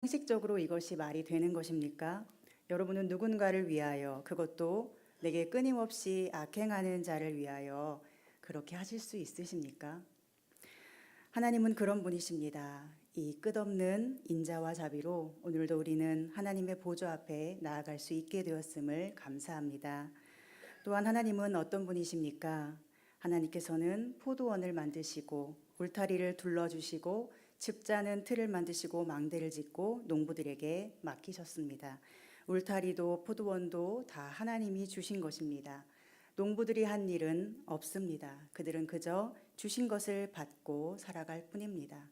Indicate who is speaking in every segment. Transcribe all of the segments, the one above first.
Speaker 1: 상식적으로 이것이 말이 되는 것입니까? 여러분은 누군가를 위하여, 그것도 내게 끊임없이 악행하는 자를 위하여 그렇게 하실 수 있으십니까? 하나님은 그런 분이십니다. 이 끝없는 인자와 자비로 오늘도 우리는 하나님의 보좌 앞에 나아갈 수 있게 되었음을 감사합니다. 또한 하나님은 어떤 분이십니까? 하나님께서는 포도원을 만드시고 울타리를 둘러주시고 즙자는 틀을 만드시고 망대를 짓고 농부들에게 맡기셨습니다. 울타리도 포도원도 다 하나님이 주신 것입니다. 농부들이 한 일은 없습니다. 그들은 그저 주신 것을 받고 살아갈 뿐입니다.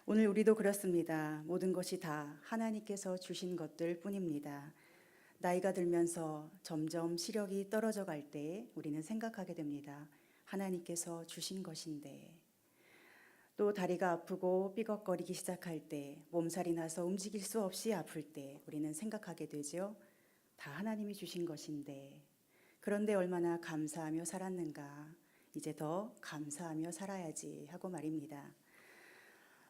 Speaker 1: 오늘 우리도 그렇습니다. 모든 것이 다 하나님께서 주신 것들 뿐입니다. 나이가 들면서 점점 시력이 떨어져 갈 때 우리는 생각하게 됩니다. 하나님께서 주신 것인데. 또 다리가 아프고 삐걱거리기 시작할 때, 몸살이 나서 움직일 수 없이 아플 때 우리는 생각하게 되죠. 다 하나님이 주신 것인데. 그런데 얼마나 감사하며 살았는가. 이제 더 감사하며 살아야지 하고 말입니다.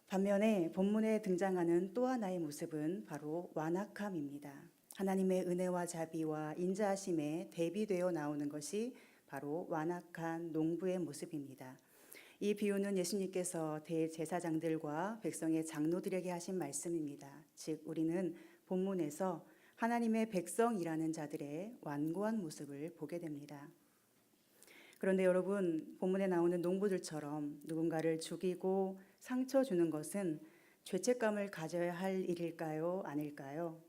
Speaker 1: 반면에 본문에 등장하는 또 하나의 모습은 바로 완악함입니다. 하나님의 은혜와 자비와 인자하심에 대비되어 나오는 것이 바로 완악한 농부의 모습입니다. 이 비유는 예수님께서 대제사장들과 백성의 장로들에게 하신 말씀입니다. 즉 우리는 본문에서 하나님의 백성이라는 자들의 완고한 모습을 보게 됩니다. 그런데 여러분, 본문에 나오는 농부들처럼 누군가를 죽이고 상처 주는 것은 죄책감을 가져야 할 일일까요? 아닐까요?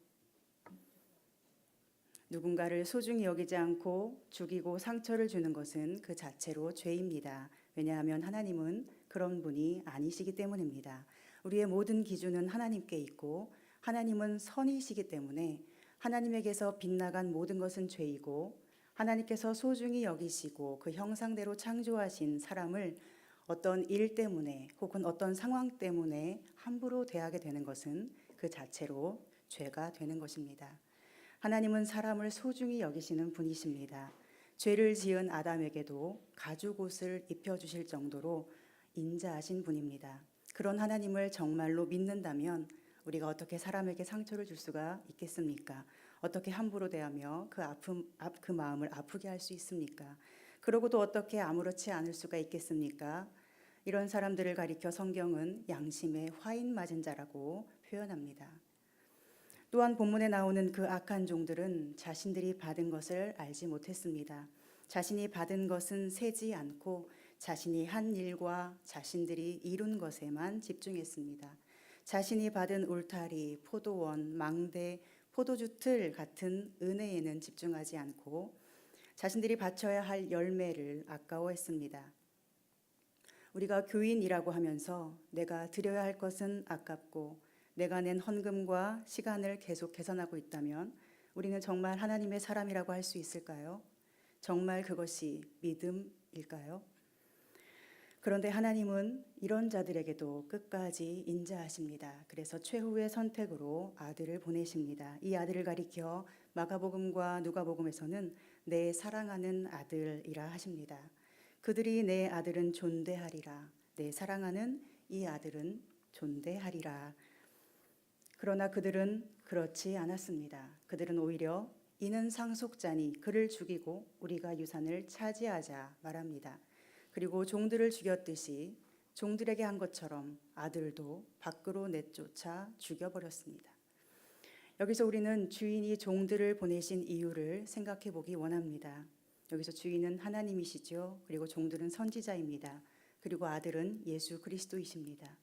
Speaker 1: 누군가를 소중히 여기지 않고 죽이고 상처를 주는 것은 그 자체로 죄입니다. 왜냐하면 하나님은 그런 분이 아니시기 때문입니다. 우리의 모든 기준은 하나님께 있고 하나님은 선이시기 때문에 하나님에게서 빗나간 모든 것은 죄이고 하나님께서 소중히 여기시고 그 형상대로 창조하신 사람을 어떤 일 때문에 혹은 어떤 상황 때문에 함부로 대하게 되는 것은 그 자체로 죄가 되는 것입니다. 하나님은 사람을 소중히 여기시는 분이십니다. 죄를 지은 아담에게도 가죽옷을 입혀주실 정도로 인자하신 분입니다. 그런 하나님을 정말로 믿는다면 우리가 어떻게 사람에게 상처를 줄 수가 있겠습니까? 어떻게 함부로 대하며 그 마음을 아프게 할 수 있습니까? 그러고도 어떻게 아무렇지 않을 수가 있겠습니까? 이런 사람들을 가리켜 성경은 양심에 화인 맞은 자라고 표현합니다. 또한 본문에 나오는 그 악한 종들은 자신들이 받은 것을 알지 못했습니다. 자신이 받은 것은 세지 않고 자신이 한 일과 자신들이 이룬 것에만 집중했습니다. 자신이 받은 울타리, 포도원, 망대, 포도주 틀 같은 은혜에는 집중하지 않고 자신들이 바쳐야 할 열매를 아까워했습니다. 우리가 교인이라고 하면서 내가 드려야 할 것은 아깝고 내가 낸 헌금과 시간을 계속 계산하고 있다면 우리는 정말 하나님의 사람이라고 할 수 있을까요? 정말 그것이 믿음일까요? 그런데 하나님은 이런 자들에게도 끝까지 인자하십니다. 그래서 최후의 선택으로 아들을 보내십니다. 이 아들을 가리켜 마가복음과 누가복음에서는 내 사랑하는 아들이라 하십니다. 그들이 내 아들은 존대하리라. 내 사랑하는 이 아들은 존대하리라. 그러나 그들은 그렇지 않았습니다. 그들은 오히려 이는 상속자니 그를 죽이고 우리가 유산을 차지하자 말합니다. 그리고 종들을 죽였듯이 종들에게 한 것처럼 아들도 밖으로 내쫓아 죽여버렸습니다. 여기서 우리는 주인이 종들을 보내신 이유를 생각해 보기 원합니다. 여기서 주인은 하나님이시죠. 그리고 종들은 선지자입니다. 그리고 아들은 예수 그리스도이십니다.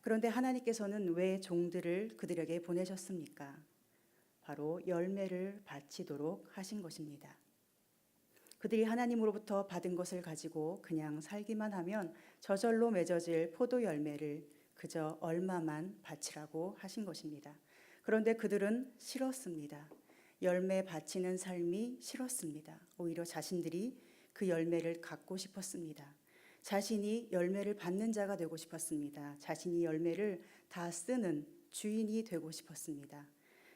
Speaker 1: 그런데 하나님께서는 왜 종들을 그들에게 보내셨습니까? 바로 열매를 바치도록 하신 것입니다. 그들이 하나님으로부터 받은 것을 가지고 그냥 살기만 하면 저절로 맺어질 포도 열매를 그저 얼마만 바치라고 하신 것입니다. 그런데 그들은 싫었습니다. 열매 바치는 삶이 싫었습니다. 오히려 자신들이 그 열매를 갖고 싶었습니다. 자신이 열매를 받는 자가 되고 싶었습니다. 자신이 열매를 다 쓰는 주인이 되고 싶었습니다.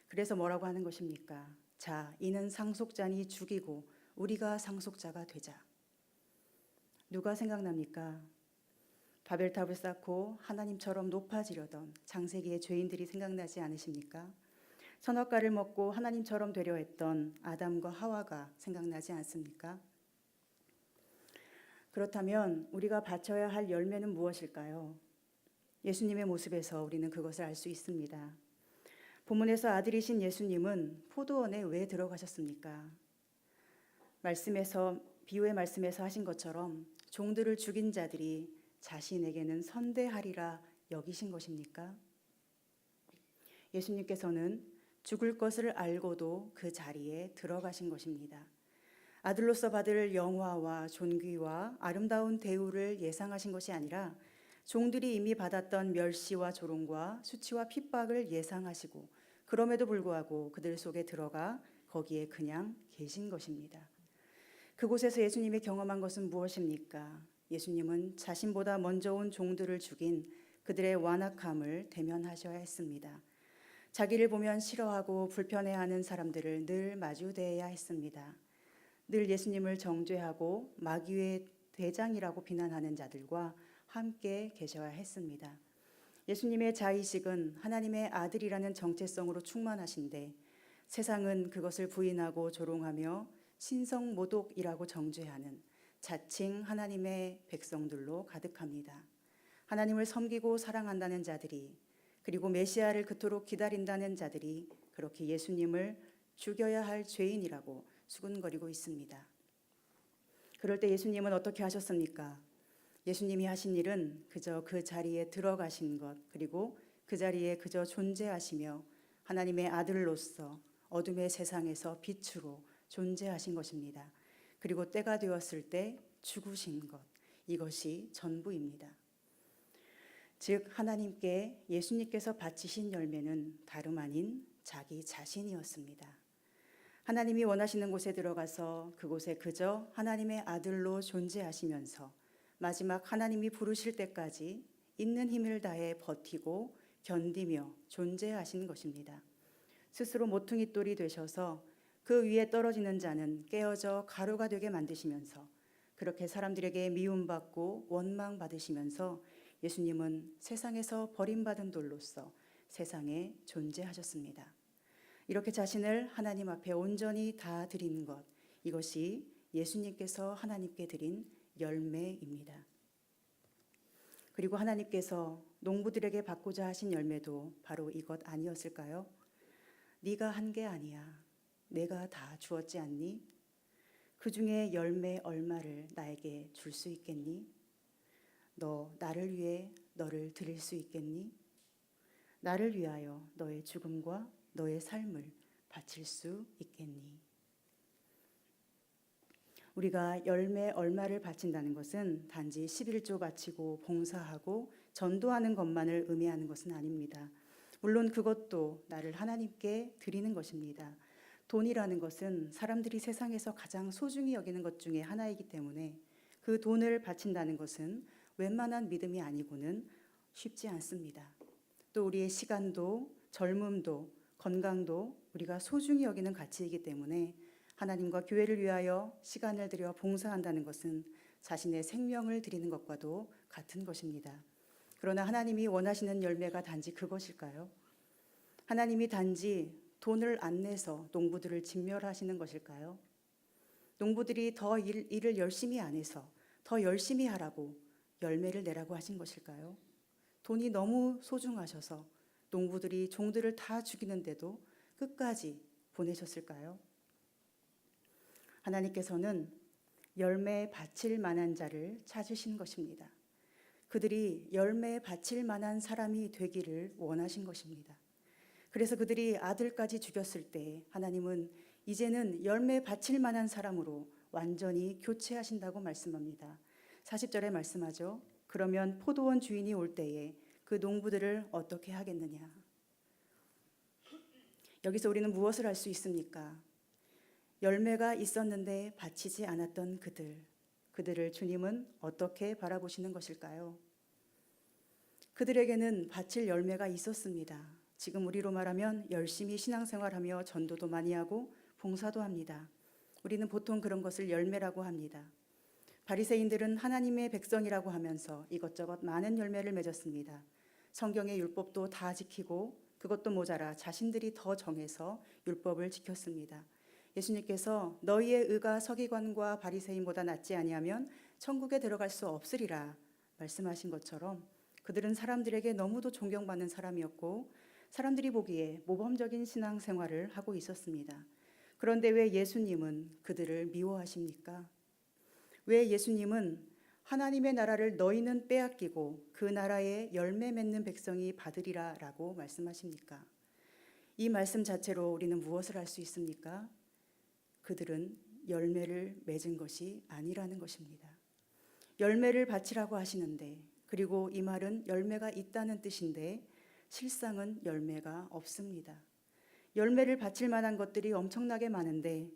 Speaker 1: 그래서 뭐라고 하는 것입니까? 자, 이는 상속자니 죽이고 우리가 상속자가 되자. 누가 생각납니까? 바벨탑을 쌓고 하나님처럼 높아지려던 창세기의 죄인들이 생각나지 않으십니까? 선악과를 먹고 하나님처럼 되려 했던 아담과 하와가 생각나지 않습니까? 그렇다면 우리가 바쳐야 할 열매는 무엇일까요? 예수님의 모습에서 우리는 그것을 알 수 있습니다. 본문에서 아들이신 예수님은 포도원에 왜 들어가셨습니까? 비유의 말씀에서 하신 것처럼 종들을 죽인 자들이 자신에게는 선대하리라 여기신 것입니까? 예수님께서는 죽을 것을 알고도 그 자리에 들어가신 것입니다. 아들로서 받을 영화와 존귀와 아름다운 대우를 예상하신 것이 아니라 종들이 이미 받았던 멸시와 조롱과 수치와 핍박을 예상하시고 그럼에도 불구하고 그들 속에 들어가 거기에 그냥 계신 것입니다. 그곳에서 예수님이 경험한 것은 무엇입니까? 예수님은 자신보다 먼저 온 종들을 죽인 그들의 완악함을 대면하셔야 했습니다. 자기를 보면 싫어하고 불편해하는 사람들을 늘 마주대해야 했습니다. 늘 예수님을 정죄하고 마귀의 대장이라고 비난하는 자들과 함께 계셔야 했습니다. 예수님의 자의식은 하나님의 아들이라는 정체성으로 충만하신데 세상은 그것을 부인하고 조롱하며 신성모독이라고 정죄하는 자칭 하나님의 백성들로 가득합니다. 하나님을 섬기고 사랑한다는 자들이 그리고 메시아를 그토록 기다린다는 자들이 그렇게 예수님을 죽여야 할 죄인이라고 수군거리고 있습니다. 그럴 때 예수님은 어떻게 하셨습니까? 예수님이 하신 일은 그저 그 자리에 들어가신 것, 그리고 그 자리에 그저 존재하시며 하나님의 아들로서 어둠의 세상에서 빛으로 존재하신 것입니다. 그리고 때가 되었을 때 죽으신 것, 이것이 전부입니다. 즉 하나님께 예수님께서 바치신 열매는 다름 아닌 자기 자신이었습니다. 하나님이 원하시는 곳에 들어가서 그곳에 그저 하나님의 아들로 존재하시면서 마지막 하나님이 부르실 때까지 있는 힘을 다해 버티고 견디며 존재하신 것입니다. 스스로 모퉁이돌이 되셔서 그 위에 떨어지는 자는 깨어져 가루가 되게 만드시면서 그렇게 사람들에게 미움받고 원망받으시면서 예수님은 세상에서 버림받은 돌로서 세상에 존재하셨습니다. 이렇게 자신을 하나님 앞에 온전히 다 드린 것, 이것이 예수님께서 하나님께 드린 열매입니다. 그리고 하나님께서 농부들에게 받고자 하신 열매도 바로 이것 아니었을까요? 네가 한 게 아니야. 내가 다 주었지 않니? 그 중에 열매 얼마를 나에게 줄 수 있겠니? 너 나를 위해 너를 드릴 수 있겠니? 나를 위하여 너의 죽음과 너의 삶을 바칠 수 있겠니? 우리가 열매 얼마를 바친다는 것은 단지 11조 바치고 봉사하고 전도하는 것만을 의미하는 것은 아닙니다. 물론 그것도 나를 하나님께 드리는 것입니다. 돈이라는 것은 사람들이 세상에서 가장 소중히 여기는 것 중에 하나이기 때문에 그 돈을 바친다는 것은 웬만한 믿음이 아니고는 쉽지 않습니다. 또 우리의 시간도 젊음도 건강도 우리가 소중히 여기는 가치이기 때문에 하나님과 교회를 위하여 시간을 들여 봉사한다는 것은 자신의 생명을 드리는 것과도 같은 것입니다. 그러나 하나님이 원하시는 열매가 단지 그것일까요? 하나님이 단지 돈을 안 내서 농부들을 진멸하시는 것일까요? 농부들이 더 일을 열심히 안 해서 더 열심히 하라고 열매를 내라고 하신 것일까요? 돈이 너무 소중하셔서 농부들이 종들을 다 죽이는데도 끝까지 보내셨을까요? 하나님께서는 열매 바칠 만한 자를 찾으신 것입니다. 그들이 열매 바칠 만한 사람이 되기를 원하신 것입니다. 그래서 그들이 아들까지 죽였을 때 하나님은 이제는 열매 바칠 만한 사람으로 완전히 교체하신다고 말씀합니다. 40절에 말씀하죠. 그러면 포도원 주인이 올 때에 그 농부들을 어떻게 하겠느냐? 여기서 우리는 무엇을 알 수 있습니까? 열매가 있었는데 바치지 않았던 그들을 주님은 어떻게 바라보시는 것일까요? 그들에게는 바칠 열매가 있었습니다. 지금 우리로 말하면 열심히 신앙생활하며 전도도 많이 하고 봉사도 합니다. 우리는 보통 그런 것을 열매라고 합니다. 바리새인들은 하나님의 백성이라고 하면서 이것저것 많은 열매를 맺었습니다. 성경의 율법도 다 지키고 그것도 모자라 자신들이 더 정해서 율법을 지켰습니다. 예수님께서 너희의 의가 서기관과 바리새인보다 낫지 아니하면 천국에 들어갈 수 없으리라 말씀하신 것처럼 그들은 사람들에게 너무도 존경받는 사람이었고 사람들이 보기에 모범적인 신앙생활을 하고 있었습니다. 그런데 왜 예수님은 그들을 미워하십니까? 왜 예수님은 하나님의 나라를 너희는 빼앗기고 그 나라에 열매 맺는 백성이 받으리라 라고 말씀하십니까? 이 말씀 자체로 우리는 무엇을 알 수 있습니까? 그들은 열매를 맺은 것이 아니라는 것입니다. 열매를 바치라고 하시는데, 그리고 이 말은 열매가 있다는 뜻인데 실상은 열매가 없습니다. 열매를 바칠 만한 것들이 엄청나게 많은데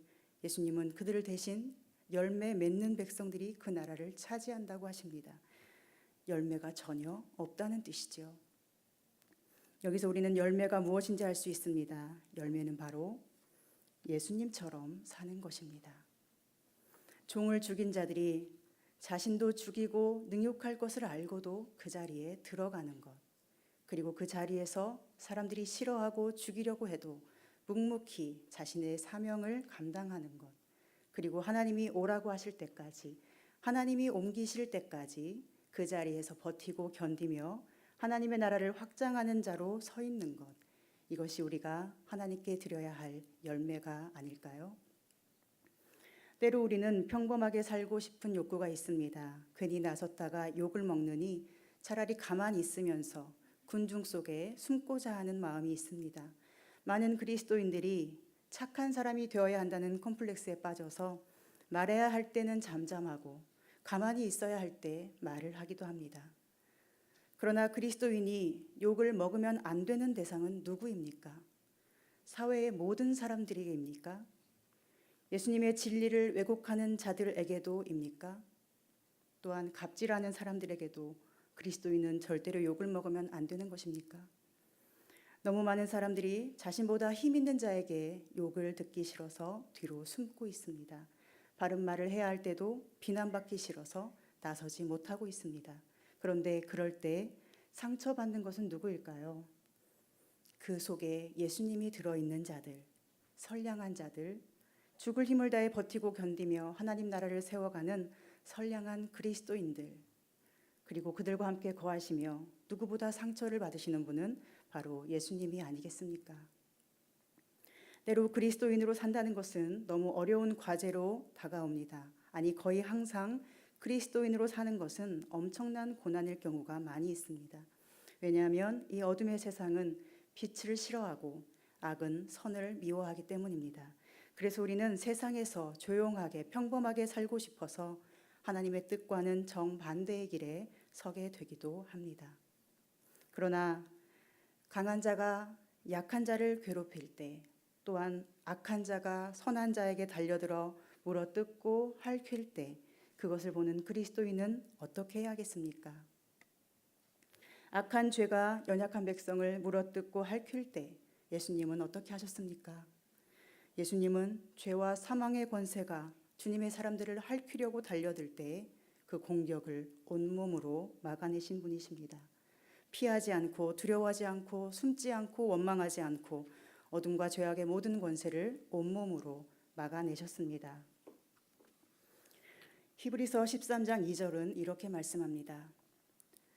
Speaker 1: 예수님은 그들을 대신 열매 맺는 백성들이 그 나라를 차지한다고 하십니다. 열매가 전혀 없다는 뜻이죠. 여기서 우리는 열매가 무엇인지 알 수 있습니다. 열매는 바로 예수님처럼 사는 것입니다. 종을 죽인 자들이 자신도 죽이고 능욕할 것을 알고도 그 자리에 들어가는 것, 그리고 그 자리에서 사람들이 싫어하고 죽이려고 해도 묵묵히 자신의 사명을 감당하는 것, 그리고 하나님이 오라고 하실 때까지, 하나님이 옮기실 때까지 그 자리에서 버티고 견디며 하나님의 나라를 확장하는 자로 서 있는 것, 이것이 우리가 하나님께 드려야 할 열매가 아닐까요? 때로 우리는 평범하게 살고 싶은 욕구가 있습니다. 괜히 나섰다가 욕을 먹느니 차라리 가만히 있으면서 군중 속에 숨고자 하는 마음이 있습니다. 많은 그리스도인들이 착한 사람이 되어야 한다는 컴플렉스에 빠져서 말해야 할 때는 잠잠하고 가만히 있어야 할 때 말을 하기도 합니다. 그러나 그리스도인이 욕을 먹으면 안 되는 대상은 누구입니까? 사회의 모든 사람들에게입니까? 예수님의 진리를 왜곡하는 자들에게도입니까? 또한 갑질하는 사람들에게도 그리스도인은 절대로 욕을 먹으면 안 되는 것입니까? 너무 많은 사람들이 자신보다 힘 있는 자에게 욕을 듣기 싫어서 뒤로 숨고 있습니다. 바른 말을 해야 할 때도 비난받기 싫어서 나서지 못하고 있습니다. 그런데 그럴 때 상처받는 것은 누구일까요? 그 속에 예수님이 들어있는 자들, 선량한 자들, 죽을 힘을 다해 버티고 견디며 하나님 나라를 세워가는 선량한 그리스도인들, 그리고 그들과 함께 거하시며 누구보다 상처를 받으시는 분은 바로 예수님이 아니겠습니까? 때로 그리스도인으로 산다는 것은 너무 어려운 과제로 다가옵니다. 아니, 거의 항상 그리스도인으로 사는 것은 엄청난 고난일 경우가 많이 있습니다. 왜냐하면 이 어둠의 세상은 빛을 싫어하고 악은 선을 미워하기 때문입니다. 그래서 우리는 세상에서 조용하게 평범하게 살고 싶어서 하나님의 뜻과는 정반대의 길에 서게 되기도 합니다. 그러나 강한 자가 약한 자를 괴롭힐 때, 또한 악한 자가 선한 자에게 달려들어 물어뜯고 핥힐 때, 그것을 보는 그리스도인은 어떻게 해야겠습니까? 악한 죄가 연약한 백성을 물어뜯고 핥힐 때 예수님은 어떻게 하셨습니까? 예수님은 죄와 사망의 권세가 주님의 사람들을 핥히려고 달려들 때 그 공격을 온몸으로 막아내신 분이십니다. 피하지 않고 두려워하지 않고 숨지 않고 원망하지 않고 어둠과 죄악의 모든 권세를 온몸으로 막아내셨습니다. 히브리서 13장 2절은 이렇게 말씀합니다.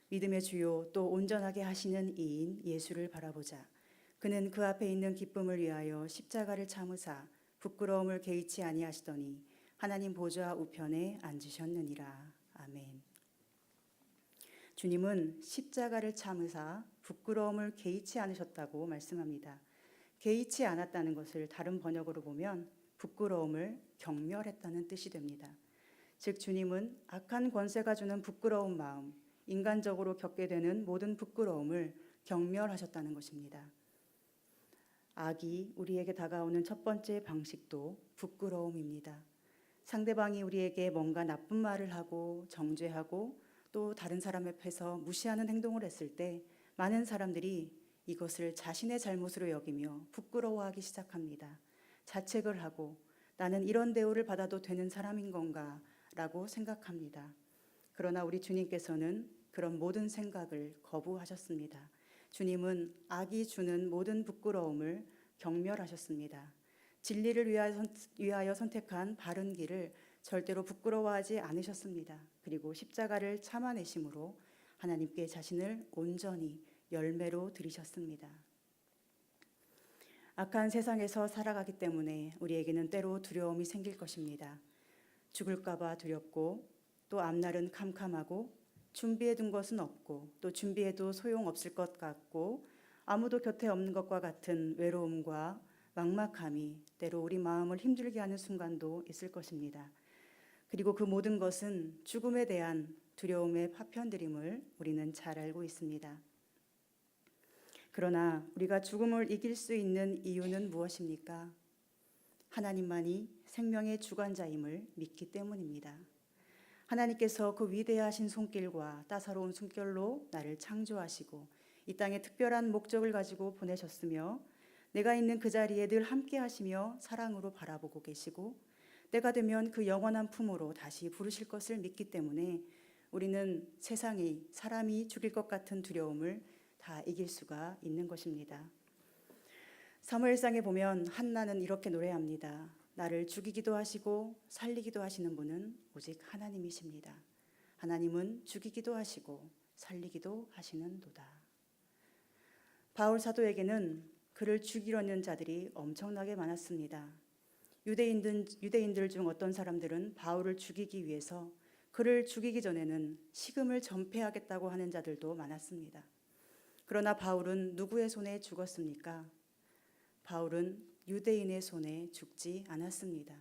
Speaker 1: 믿음의 주요 또 온전하게 하시는 이인 예수를 바라보자. 그는 그 앞에 있는 기쁨을 위하여 십자가를 참으사 부끄러움을 개의치 아니하시더니 하나님 보좌 우편에 앉으셨느니라. 아멘. 주님은 십자가를 참으사 부끄러움을 개의치 않으셨다고 말씀합니다. 개의치 않았다는 것을 다른 번역으로 보면 부끄러움을 경멸했다는 뜻이 됩니다. 즉 주님은 악한 권세가 주는 부끄러운 마음, 인간적으로 겪게 되는 모든 부끄러움을 경멸하셨다는 것입니다. 악이 우리에게 다가오는 첫 번째 방식도 부끄러움입니다. 상대방이 우리에게 뭔가 나쁜 말을 하고 정죄하고 또 다른 사람 앞에서 무시하는 행동을 했을 때 많은 사람들이 이것을 자신의 잘못으로 여기며 부끄러워하기 시작합니다. 자책을 하고 나는 이런 대우를 받아도 되는 사람인 건가? 라고 생각합니다. 그러나 우리 주님께서는 그런 모든 생각을 거부하셨습니다. 주님은 악이 주는 모든 부끄러움을 경멸하셨습니다. 진리를 위하여 선택한 바른 길을 절대로 부끄러워하지 않으셨습니다. 그리고 십자가를 참아내심으로 하나님께 자신을 온전히 열매로 드리셨습니다. 악한 세상에서 살아가기 때문에 우리에게는 때로 두려움이 생길 것입니다. 죽을까 봐 두렵고 또 앞날은 캄캄하고 준비해 둔 것은 없고 또 준비해도 소용없을 것 같고 아무도 곁에 없는 것과 같은 외로움과 막막함이 때로 우리 마음을 힘들게 하는 순간도 있을 것입니다. 그리고 그 모든 것은 죽음에 대한 두려움의 파편들임을 우리는 잘 알고 있습니다. 그러나 우리가 죽음을 이길 수 있는 이유는 무엇입니까? 하나님만이 생명의 주관자임을 믿기 때문입니다. 하나님께서 그 위대하신 손길과 따사로운 숨결로 나를 창조하시고 이 땅에 특별한 목적을 가지고 보내셨으며 내가 있는 그 자리에 늘 함께 하시며 사랑으로 바라보고 계시고 때가 되면 그 영원한 품으로 다시 부르실 것을 믿기 때문에 우리는 세상이 사람이 죽일 것 같은 두려움을 다 이길 수가 있는 것입니다. 사무엘상에 보면 한나는 이렇게 노래합니다. 나를 죽이기도 하시고 살리기도 하시는 분은 오직 하나님이십니다. 하나님은 죽이기도 하시고 살리기도 하시는도다. 바울 사도에게는 그를 죽이려는 자들이 엄청나게 많았습니다. 유대인들 중 어떤 사람들은 바울을 죽이기 위해서 그를 죽이기 전에는 식음을 전폐하겠다고 하는 자들도 많았습니다. 그러나 바울은 누구의 손에 죽었습니까? 바울은 유대인의 손에 죽지 않았습니다.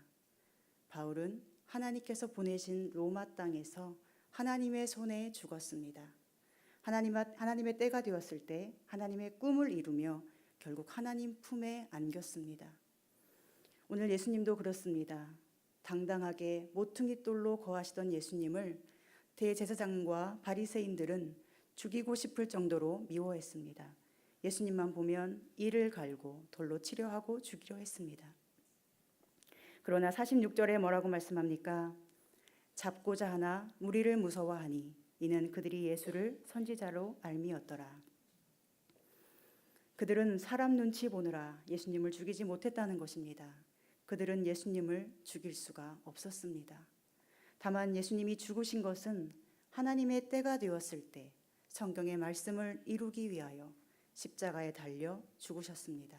Speaker 1: 바울은 하나님께서 보내신 로마 땅에서 하나님의 손에 죽었습니다. 하나님의 때가 되었을 때 하나님의 꿈을 이루며 결국 하나님 품에 안겼습니다. 오늘 예수님도 그렇습니다. 당당하게 모퉁이 돌로 거하시던 예수님을 대제사장과 바리새인들은 죽이고 싶을 정도로 미워했습니다. 예수님만 보면 이를 갈고 돌로 치려하고 죽이려 했습니다. 그러나 46절에 뭐라고 말씀합니까? 잡고자 하나 무리를 무서워하니 이는 그들이 예수를 선지자로 알미었더라. 그들은 사람 눈치 보느라 예수님을 죽이지 못했다는 것입니다. 그들은 예수님을 죽일 수가 없었습니다. 다만 예수님이 죽으신 것은 하나님의 때가 되었을 때 성경의 말씀을 이루기 위하여 십자가에 달려 죽으셨습니다.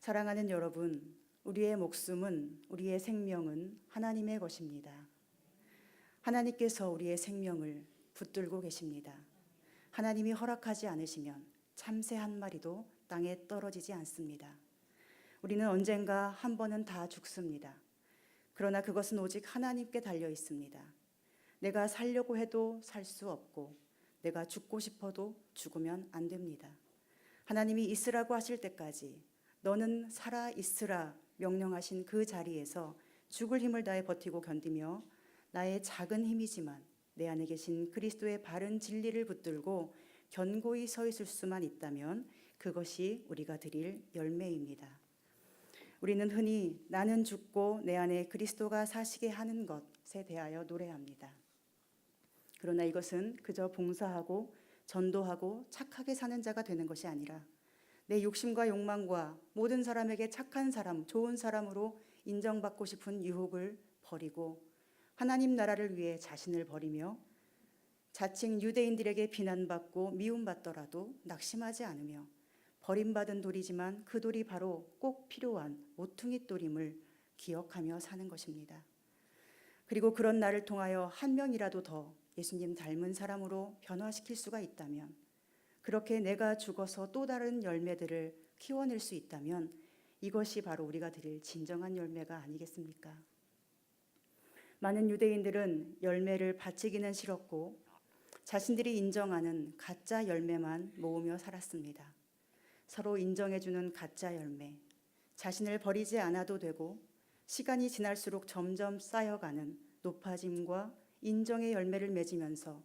Speaker 1: 사랑하는 여러분, 우리의 목숨은, 우리의 생명은 하나님의 것입니다. 하나님께서 우리의 생명을 붙들고 계십니다. 하나님이 허락하지 않으시면 참새 한 마리도 땅에 떨어지지 않습니다. 우리는 언젠가 한 번은 다 죽습니다. 그러나 그것은 오직 하나님께 달려 있습니다. 내가 살려고 해도 살 수 없고 내가 죽고 싶어도 죽으면 안 됩니다. 하나님이 있으라고 하실 때까지 너는 살아 있으라 명령하신 그 자리에서 죽을 힘을 다해 버티고 견디며 나의 작은 힘이지만 내 안에 계신 그리스도의 바른 진리를 붙들고 견고히 서 있을 수만 있다면 그것이 우리가 드릴 열매입니다. 우리는 흔히 나는 죽고 내 안에 그리스도가 사시게 하는 것에 대하여 노래합니다. 그러나 이것은 그저 봉사하고 전도하고 착하게 사는 자가 되는 것이 아니라 내 욕심과 욕망과 모든 사람에게 착한 사람, 좋은 사람으로 인정받고 싶은 유혹을 버리고 하나님 나라를 위해 자신을 버리며 자칭 유대인들에게 비난받고 미움받더라도 낙심하지 않으며 버림받은 돌이지만 그 돌이 바로 꼭 필요한 모퉁이 돌임을 기억하며 사는 것입니다. 그리고 그런 나를 통하여 한 명이라도 더 예수님 닮은 사람으로 변화시킬 수가 있다면, 그렇게 내가 죽어서 또 다른 열매들을 키워낼 수 있다면 이것이 바로 우리가 드릴 진정한 열매가 아니겠습니까? 많은 유대인들은 열매를 바치기는 싫었고 자신들이 인정하는 가짜 열매만 모으며 살았습니다. 서로 인정해주는 가짜 열매, 자신을 버리지 않아도 되고 시간이 지날수록 점점 쌓여가는 높아짐과 인정의 열매를 맺으면서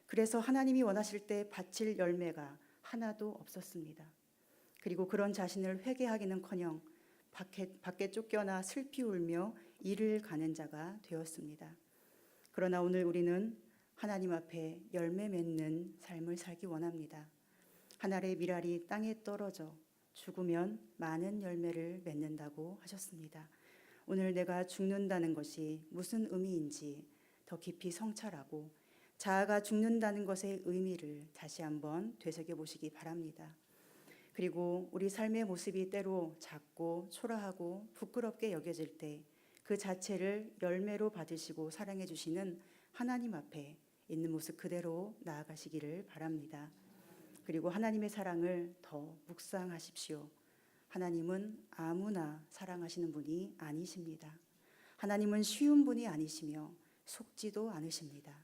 Speaker 1: 그래서 하나님이 원하실 때 바칠 열매가 하나도 없었습니다. 그리고 그런 자신을 회개하기는커녕 밖에 쫓겨나 슬피 울며 이를 가는 자가 되었습니다. 그러나 오늘 우리는 하나님 앞에 열매 맺는 삶을 살기 원합니다. 한 알의 밀알이 땅에 떨어져 죽으면 많은 열매를 맺는다고 하셨습니다. 오늘 내가 죽는다는 것이 무슨 의미인지 더 깊이 성찰하고 자아가 죽는다는 것의 의미를 다시 한번 되새겨 보시기 바랍니다. 그리고 우리 삶의 모습이 때로 작고 초라하고 부끄럽게 여겨질 때 그 자체를 열매로 받으시고 사랑해 주시는 하나님 앞에 있는 모습 그대로 나아가시기를 바랍니다. 그리고 하나님의 사랑을 더 묵상하십시오. 하나님은 아무나 사랑하시는 분이 아니십니다. 하나님은 쉬운 분이 아니시며 속지도 않으십니다.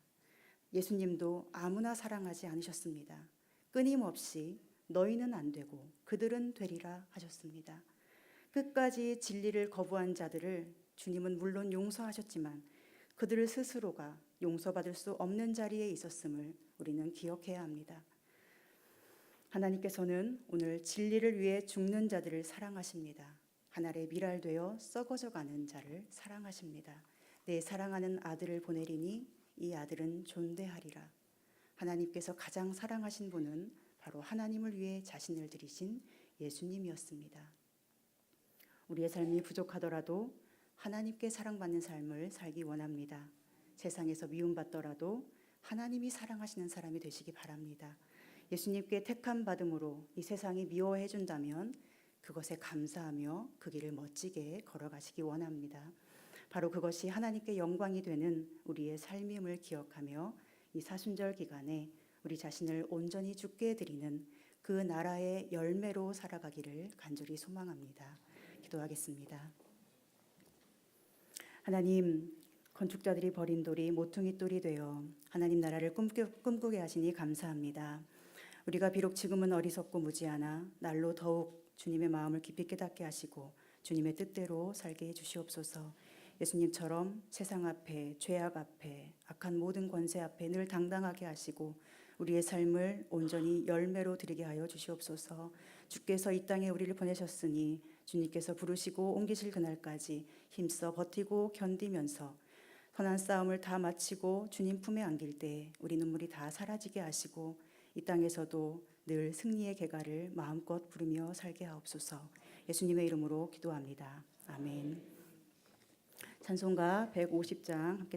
Speaker 1: 예수님도 아무나 사랑하지 않으셨습니다. 끊임없이 너희는 안 되고 그들은 되리라 하셨습니다. 끝까지 진리를 거부한 자들을 주님은 물론 용서하셨지만 그들 스스로가 용서받을 수 없는 자리에 있었음을 우리는 기억해야 합니다. 하나님께서는 오늘 진리를 위해 죽는 자들을 사랑하십니다. 한 알의 밀알 되어 썩어져 가는 자를 사랑하십니다. 내 사랑하는 아들을 보내리니 이 아들은 존대하리라. 하나님께서 가장 사랑하신 분은 바로 하나님을 위해 자신을 드리신 예수님이었습니다. 우리의 삶이 부족하더라도 하나님께 사랑받는 삶을 살기 원합니다. 세상에서 미움받더라도 하나님이 사랑하시는 사람이 되시기 바랍니다. 예수님께 택함 받음으로 이 세상이 미워해 준다면 그것에 감사하며 그 길을 멋지게 걸어가시기 원합니다. 바로 그것이 하나님께 영광이 되는 우리의 삶임을 기억하며 이 사순절 기간에 우리 자신을 온전히 주께 드리는 그 나라의 열매로 살아가기를 간절히 소망합니다. 기도하겠습니다. 하나님, 건축자들이 버린 돌이 모퉁이 돌이 되어 하나님 나라를 꿈꾸게 하시니 감사합니다. 우리가 비록 지금은 어리석고 무지하나 날로 더욱 주님의 마음을 깊이 깨닫게 하시고 주님의 뜻대로 살게 해주시옵소서. 예수님처럼 세상 앞에, 죄악 앞에, 악한 모든 권세 앞에 늘 당당하게 하시고 우리의 삶을 온전히 열매로 드리게 하여 주시옵소서. 주께서 이 땅에 우리를 보내셨으니 주님께서 부르시고 옮기실 그날까지 힘써 버티고 견디면서 선한 싸움을 다 마치고 주님 품에 안길 때 우리 눈물이 다 사라지게 하시고 이 땅에서도 늘 승리의 계가를 마음껏 부르며 살게 하옵소서. 예수님의 이름으로 기도합니다. 아멘. 찬송가 150장 함께